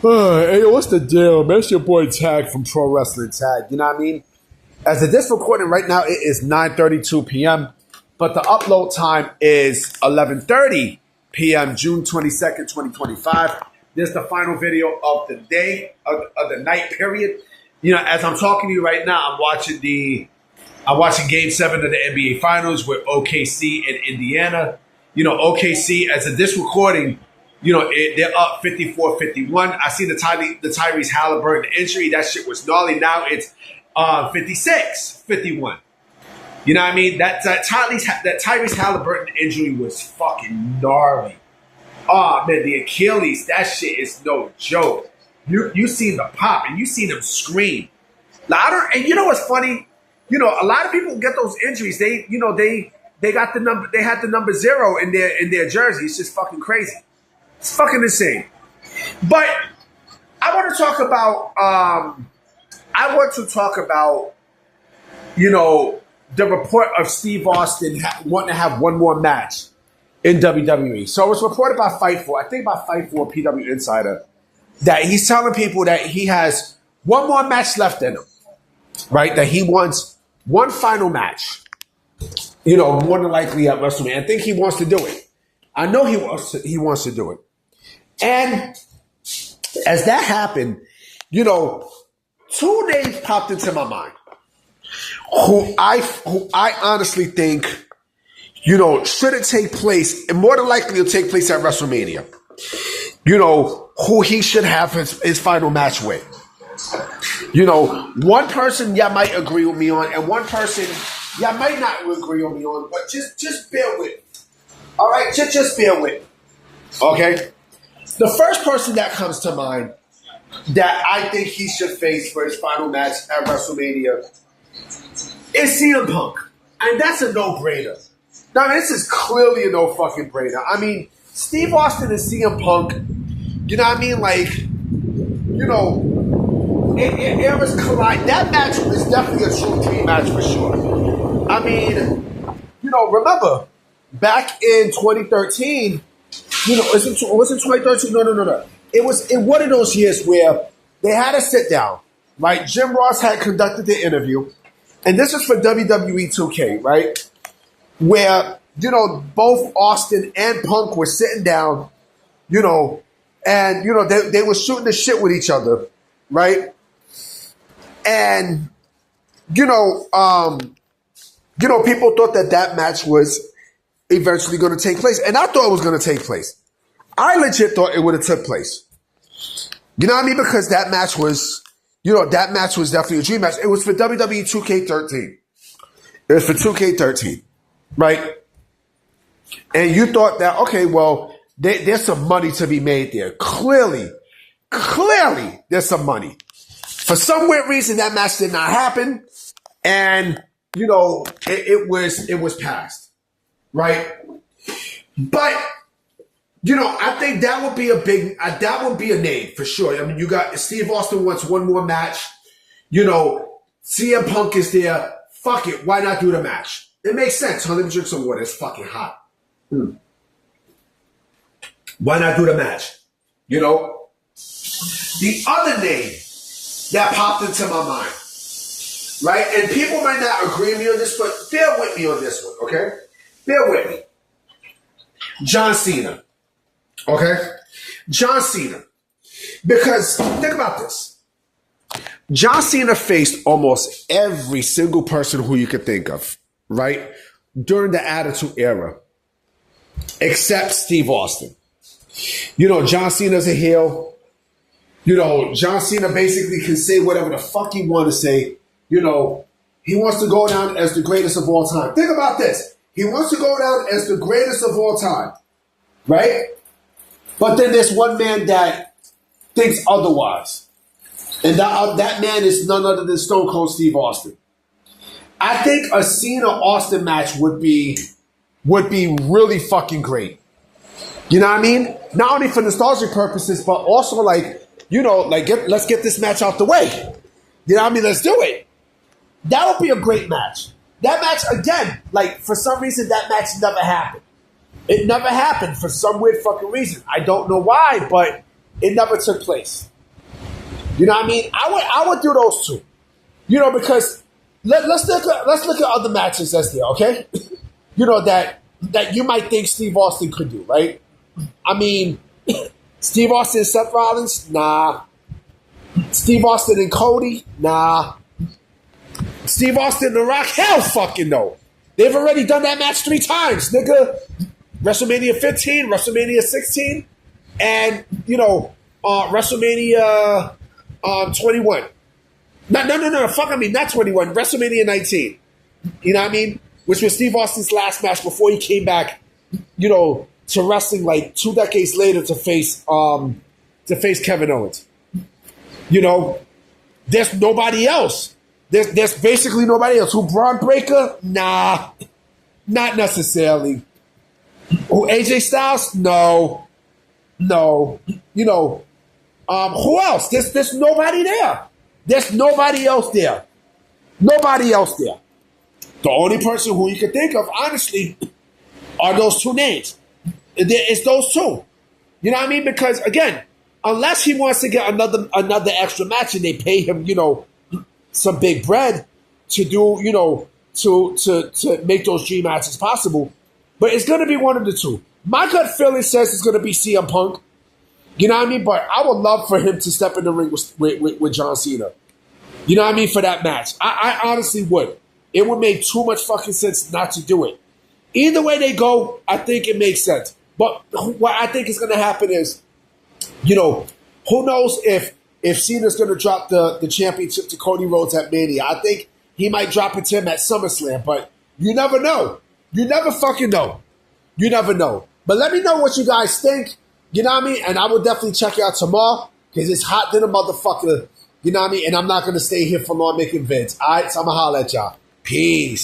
Hey, what's the deal, man? It's your boy Tag from Pro Wrestling Tag. You know what I mean? As of this recording right now, it is 9:32 p.m., but the upload time is 11:30 p.m., June 22nd, 2025. This is the final video of the day, of the night period. You know, as I'm talking to you right now, I'm watching Game 7 of the NBA Finals with OKC and Indiana. You know, OKC, as of this recording, you know, they're up 54-51. I see the Tyrese Halliburton injury. That shit was gnarly. Now it's 56-51. You know what I mean? That Tyrese Halliburton injury was fucking gnarly. Oh, man, the Achilles, that shit is no joke. You seen the pop and you seen them scream. And you know what's funny? You know, a lot of people get those injuries. They got the number. They had the number 0 in their jersey. It's just fucking crazy. It's fucking insane. But I want to talk about. You know, the report of Steve Austin wanting to have one more match in WWE. So it was reported by Fightful, I think by Fightful, PW Insider, that he's telling people that he has one more match left in him, right? That he wants one final match. You know, more than likely at WrestleMania. I think he wants to do it. I know he wants to do it. And as that happened, you know, 2 names popped into my mind who I honestly think, you know, shouldn't take place, and more than likely will take place at WrestleMania. You know, who he should have his final match with. You know, one person y'all might agree with me on, and one person y'all might not agree with me on, but just bear with me. All right, just bear with me. Okay? The first person that comes to mind that I think he should face for his final match at WrestleMania is CM Punk. And that's a no-brainer. Now, this is clearly a no-fucking-brainer. I mean, Steve Austin and CM Punk, you know what I mean? Like, you know, eras collide. That match was definitely a true dream match for sure. I mean, you know, remember, back in 2013, you know, was it 2013? No. It was in one of those years where they had a sit down, right? Jim Ross had conducted the interview, and this is for WWE 2K, right? Where, you know, both Austin and Punk were sitting down, you know, and, you know, they were shooting the shit with each other, right? And, you know, people thought that match was eventually going to take place. And I thought it was going to take place. I legit thought it would have took place. You know what I mean? Because that match was, you know, definitely a dream match. It was for WWE 2K13. It was for 2K13, right? And you thought that, okay, well, there's some money to be made there. Clearly, there's some money. For some weird reason, that match did not happen. And, you know, it was passed. Right? But, you know, I think that would be a name for sure. I mean, you got Steve Austin wants one more match. You know, CM Punk is there. Fuck it. Why not do the match? It makes sense. Huh? Let me drink some water. It's fucking hot. Why not do the match? You know? The other name that popped into my mind, right? And people might not agree with me on this, but bear with me on this one, okay? Bear with me. John Cena. Okay? John Cena. Because, think about this. John Cena faced almost every single person who you could think of, right? During the Attitude Era. Except Steve Austin. You know, John Cena's a heel. You know, John Cena basically can say whatever the fuck he wants to say. You know, he wants to go down as the greatest of all time. Think about this. He wants to go down as the greatest of all time, right? But then there's one man that thinks otherwise. And that man is none other than Stone Cold Steve Austin. I think a Cena-Austin match would be really fucking great. You know what I mean? Not only for nostalgic purposes, but also like, you know, like let's get this match out the way. You know what I mean? Let's do it. That would be a great match. That match, again, like, for some reason, that match never happened. It never happened for some weird fucking reason. I don't know why, but it never took place. You know what I mean? I would do those two. You know, because let's look at other matches that's there, okay? You know, that you might think Steve Austin could do, right? I mean, Steve Austin and Seth Rollins? Nah. Steve Austin and Cody? Nah. Steve Austin and The Rock? Hell fucking no. They've already done that match 3 times, nigga. WrestleMania 15, WrestleMania 16, and, you know, WrestleMania 21. No. Fuck, I mean, not 21. WrestleMania 19. You know what I mean? Which was Steve Austin's last match before he came back, you know, to wrestling like 2 decades later to face Kevin Owens. You know, there's nobody else. There's basically nobody else. Who, Braun Breaker? Nah, not necessarily. Who, AJ Styles? No. You know, who else? There's nobody there. There's nobody else there. Nobody else there. The only person who you can think of, honestly, are those 2 names. It's those 2. You know what I mean? Because, again, unless he wants to get another extra match and they pay him, you know, some big bread to do, you know, to make those dream matches possible. But it's going to be one of the 2. My gut feeling says it's going to be CM Punk. You know what I mean? But I would love for him to step in the ring with John Cena. You know what I mean? For that match. I honestly would. It would make too much fucking sense not to do it. Either way they go, I think it makes sense. But what I think is going to happen is, you know, who knows if Cena's going to drop the championship to Cody Rhodes at Mania. I think he might drop it to him at SummerSlam. But you never know. You never fucking know. You never know. But let me know what you guys think. You know what I mean? And I will definitely check you out tomorrow because it's hot than a motherfucker. You know what I mean? And I'm not going to stay here for long making vids. All right? So I'm going to holler at y'all. Peace.